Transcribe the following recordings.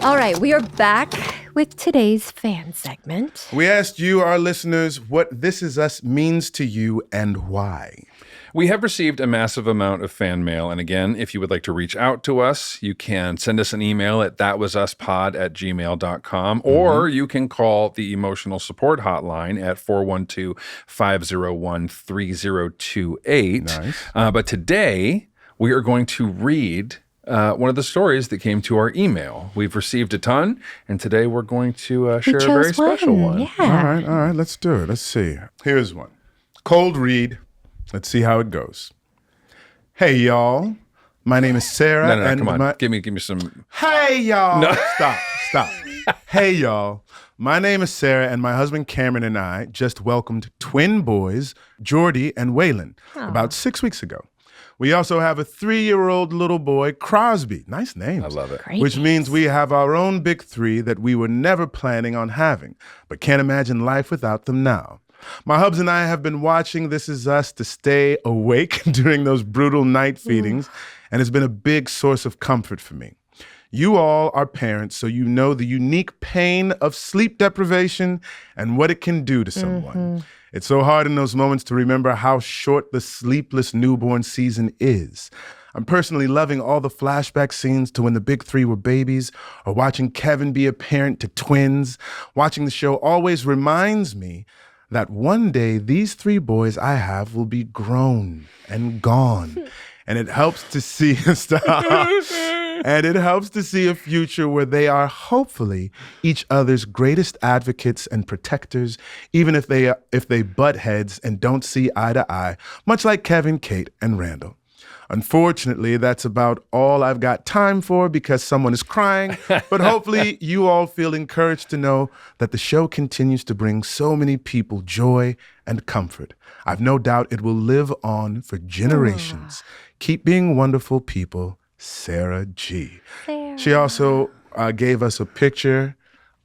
All right, we are back with today's fan segment. We asked you, our listeners, what This Is Us means to you and why. We have received a massive amount of fan mail. And again, if you would like to reach out to us, you can send us an email at thatwasuspod@gmail.com, or you can call the emotional support hotline at 412-501-3028. Nice. But today, we are going to read one of the stories that came to our email. We've received a ton, and today we're going to share a very special one. Yeah. All right, let's do it. Let's see. Here's one. Cold read. Let's see how it goes. Hey, y'all. My name is Sarah. No, and come on. Give me some. Hey, y'all. No. Stop. Hey, y'all. My name is Sarah, and my husband Cameron and I just welcomed twin boys, Jordy and Waylon, about 6 weeks ago. We also have a 3-year-old little boy, Crosby. Nice names. I love it. Great Which names. means we have our own big three that we were never planning on having, but can't imagine life without them now. My hubs and I have been watching This Is Us to stay awake during those brutal night feedings, and it's been a big source of comfort for me. You all are parents, so you know the unique pain of sleep deprivation and what it can do to someone. It's so hard in those moments to remember how short the sleepless newborn season is. I'm personally loving all the flashback scenes to when the big three were babies, or watching Kevin be a parent to twins. Watching the show always reminds me that one day these 3 boys I have will be grown and gone. And it helps to see And it helps to see a future where they are hopefully each other's greatest advocates and protectors, even if they butt heads and don't see eye to eye, much like Kevin, Kate, and Randall. Unfortunately, that's about all I've got time for because someone is crying, but hopefully you all feel encouraged to know that the show continues to bring so many people joy and comfort. I've no doubt it will live on for generations. Keep being wonderful people, Sarah G. Sarah. She also gave us a picture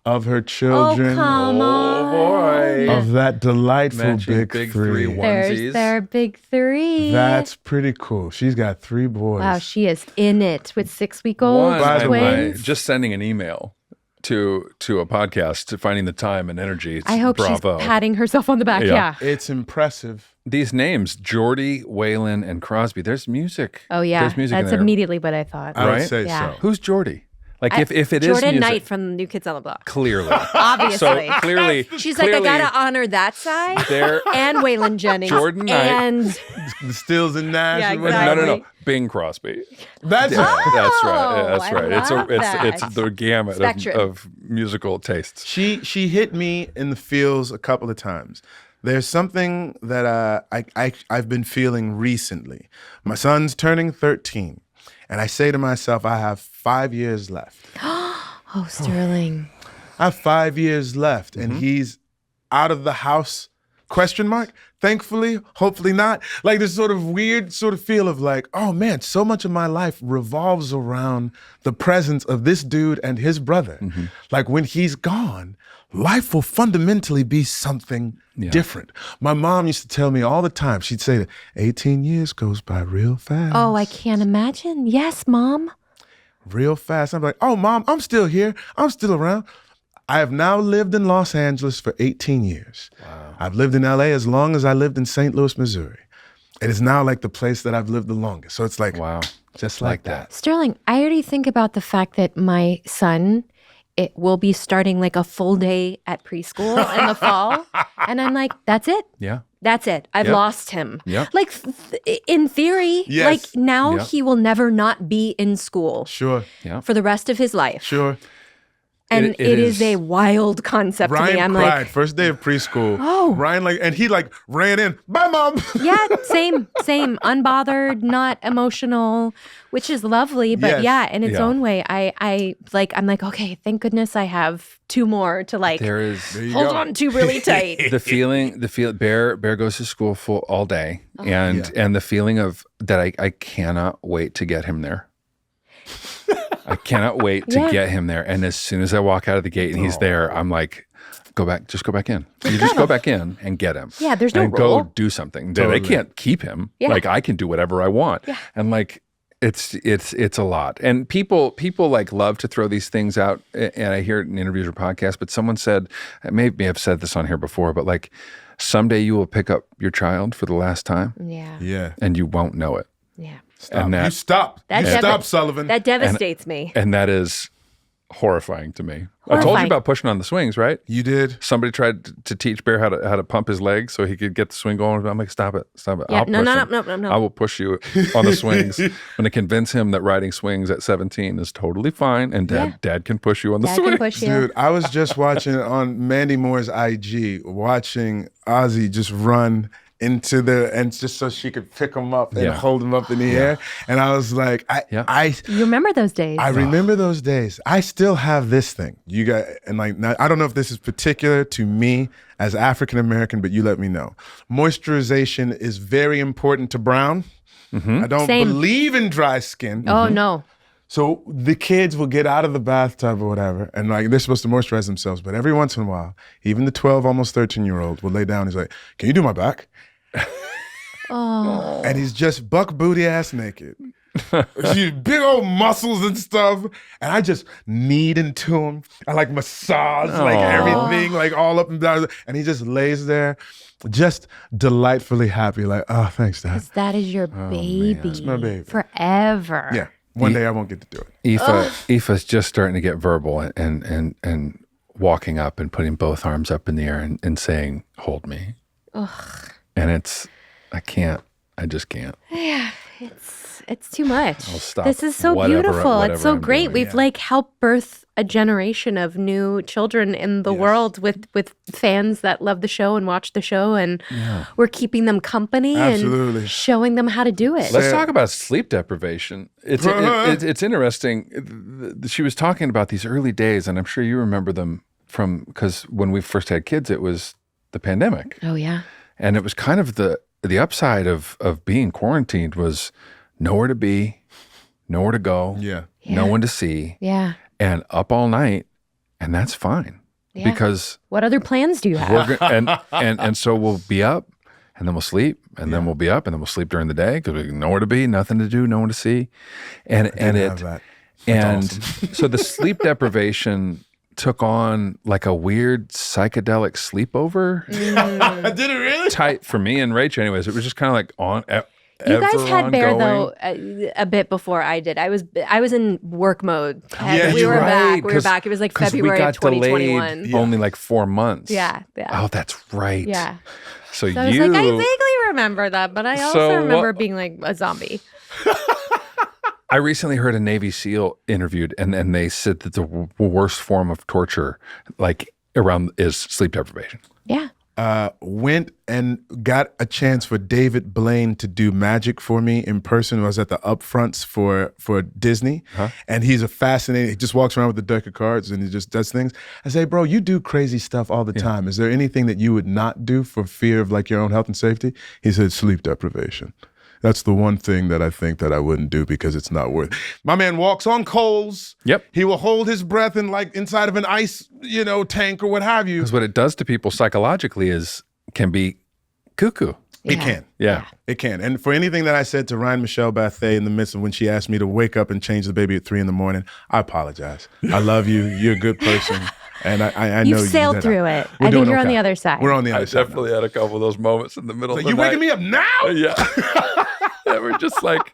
of her children. Oh, come on. boy. Of that delightful Matching big three. There's their big three. That's pretty cool. She's got 3 boys. Wow, she is in it with 6-week-old By the way, twins. just sending an email to a podcast, finding the time and energy. It's I hope bravo. she's patting herself on the back. Yeah. Yeah. It's impressive. These names, Jordy, Waylon, and Crosby, there's music. Oh, yeah. There's music That's in there. immediately what I thought. I would Right? say Yeah. so. Who's Jordy? Like if it is Jordan music, Knight from New Kids on the Block. clearly. Obviously. So clearly, She's like, I gotta honor that side. There, And Waylon Jennings. Jordan Knight. And The Stills and Nash. Yeah, and whatnot. exactly. no. Bing Crosby. That's Yeah, that's right. Oh, Yeah, that's I right. love It's that. the gamut Spectrum. of musical tastes. She hit me in the feels a couple of times. There's something that I've been feeling recently. My son's turning 13, and I say to myself, I have 5 years left. oh, Sterling. I have 5 years left, and he's out of the house, question mark? Thankfully, hopefully not. Like this sort of weird sort of feel of like, oh man, so much of my life revolves around the presence of this dude and his brother. Like when he's gone, life will fundamentally be something different. My mom used to tell me all the time, she'd say that 18 years goes by real fast. Oh, I can't imagine. Yes, Mom. Real fast. I'm like, oh, Mom, I'm still here. I'm still around. I have now lived in Los Angeles for 18 years. Wow. I've lived in LA as long as I lived in St. Louis, Missouri. It is now like the place that I've lived the longest. So it's like, Wow. just like that. Sterling, I already think about the fact that my son, it will be starting like a full day at preschool in the fall. And I'm like, that's it. Yeah. That's it. I've Yep. lost him. Yep. Like in theory, Yes. like now Yep. he will never not be in school Sure, Yeah. for the rest of his life. sure. And It it is is- a wild concept to me. Ryan I'm cried like, first day of preschool. Oh. Ryan and he ran in. Bye, Mom. yeah, same, unbothered, not emotional, which is lovely. But Yes. yeah, in its Yeah. own way, I'm like, okay, thank goodness I have 2 more to like There is you hold go. on to really tight. the feeling. Bear goes to school full all day, and the feeling of that I cannot wait to get him there. I cannot wait to Yeah. get him there. And as soon as I walk out of the gate and he's there, I'm like, just go back in. You just go back in and get him. Yeah, there's no and rule. go do something. Totally. They can't keep him. Yeah. Like I can do whatever I want. Yeah. And like It's a lot. And people like love to throw these things out, and I hear it in interviews or podcasts, but someone said, I may have said this on here before, but like someday you will pick up your child for the last time. Yeah. Yeah. And you won't know it. Yeah. Stop. And You stop. Stop, Sullivan. That devastates me. And that is horrifying to me. I told you about pushing on the swings, right? You did? Somebody tried to teach Bear how to pump his legs so he could get the swing going. I'm like, stop it. Yeah, I'll no. I will push you on the swings. I'm going to convince him that riding swings at 17 is totally fine, and Dad can push you on the Dad swings. can push you. Dude, I was just watching on Mandy Moore's IG, watching Ozzy just run into and just so she could pick him up and hold him up in the air. And I was like, You remember those days? I remember those days. I still have this thing. You got, and like, I don't know if this is particular to me as African American, but you let me know. Moisturization is very important to brown. Mm-hmm. I don't believe in dry skin. Oh, no. So the kids will get out of the bathtub or whatever, and like they're supposed to moisturize themselves. But every once in a while, even the 12, almost 13-year-old will lay down. He's like, "Can you do my back?" Oh. And he's just buck booty ass naked. She's big old muscles and stuff. And I just knead into him. I like massage like everything, like all up and down. And he just lays there, just delightfully happy. Like, oh, thanks, Dad. 'Cause that is your baby. That's my baby. Forever. Yeah. One day I won't get to do it. Aoife's just starting to get verbal and walking up and putting both arms up in the air and saying, "Hold me." Ugh. And I just can't. Yeah, it's too much. I'll stop This is so beautiful. It's so great. We've like helped birth a generation of new children in the world with fans that love the show and watch the show, and we're keeping them company and showing them how to do it. Let's talk about sleep deprivation. It's interesting. She was talking about these early days, and I'm sure you remember them because when we first had kids, it was the pandemic. Oh yeah. And it was kind of the upside of being quarantined was nowhere to be, nowhere to go, no one to see, and up all night, and that's fine because what other plans do you have? And so we'll be up, and then we'll sleep, and then we'll be up, and then we'll sleep during the day because nowhere to be, nothing to do, no one to see, and so the sleep deprivation took on like a weird psychedelic sleepover. Did it really? Type for me and Rach anyways. It was just kind of like on. You guys had Bear though a bit before I did. I was in work mode. We were back. It was like February of 2021. Only like 4 months. Yeah. Oh, that's right. Yeah. So I was like, I vaguely remember that, but I also remember being like a zombie. I recently heard a Navy SEAL interviewed, and they said that the worst form of torture, like around, is sleep deprivation. Yeah. Went and got a chance for David Blaine to do magic for me in person. I was at the upfronts for Disney, and he's a fascinating. He just walks around with a deck of cards and he just does things. I say, bro, you do crazy stuff all the time. Is there anything that you would not do for fear of like your own health and safety? He said, sleep deprivation. That's the one thing that I think that I wouldn't do because it's not worth it. My man walks on coals. Yep. He will hold his breath in like inside of an ice, tank or what have you. Because what it does to people psychologically can be cuckoo. It can. Yeah. It can. And for anything that I said to Ryan Michelle Bathay in the midst of when she asked me to wake up and change the baby at 3 a.m, I apologize. I love you. You're a good person. And I know you've sailed through it. I think you're on the other side. We're on the other side. I definitely had a couple of those moments in the middle of the night. night. You waking me up now? Yeah. We're just like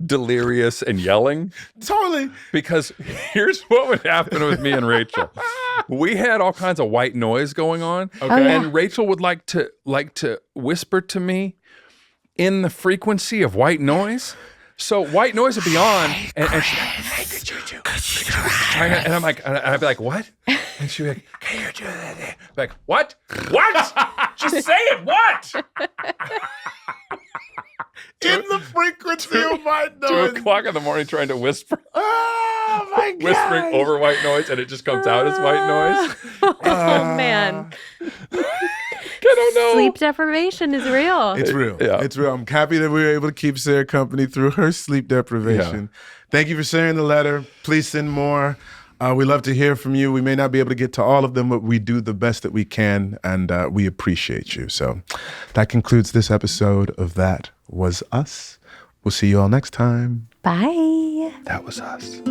delirious and yelling. Totally. Because here's what would happen with me and Rachel. We had all kinds of white noise going on. Okay. And Rachel would like to whisper to me in the frequency of white noise. So white noise would be on, and I'm like, and I'd be like, what? And she'd be like, can you do that? Like, what? What? Just say it. What? In the frequency of white noise. 2 o'clock in the morning, trying to whisper. Oh my God. Whispering over white noise, and it just comes out as white noise. Oh man. I don't know. Sleep deprivation is real. It's real. Yeah. It's real. I'm happy that we were able to keep Sarah company through her sleep deprivation. Thank you for sharing the letter. Please send more. We love to hear from you. We may not be able to get to all of them, but we do the best that we can, and we appreciate you. So that concludes this episode of That Was Us. We'll see you all next time. Bye. That was us.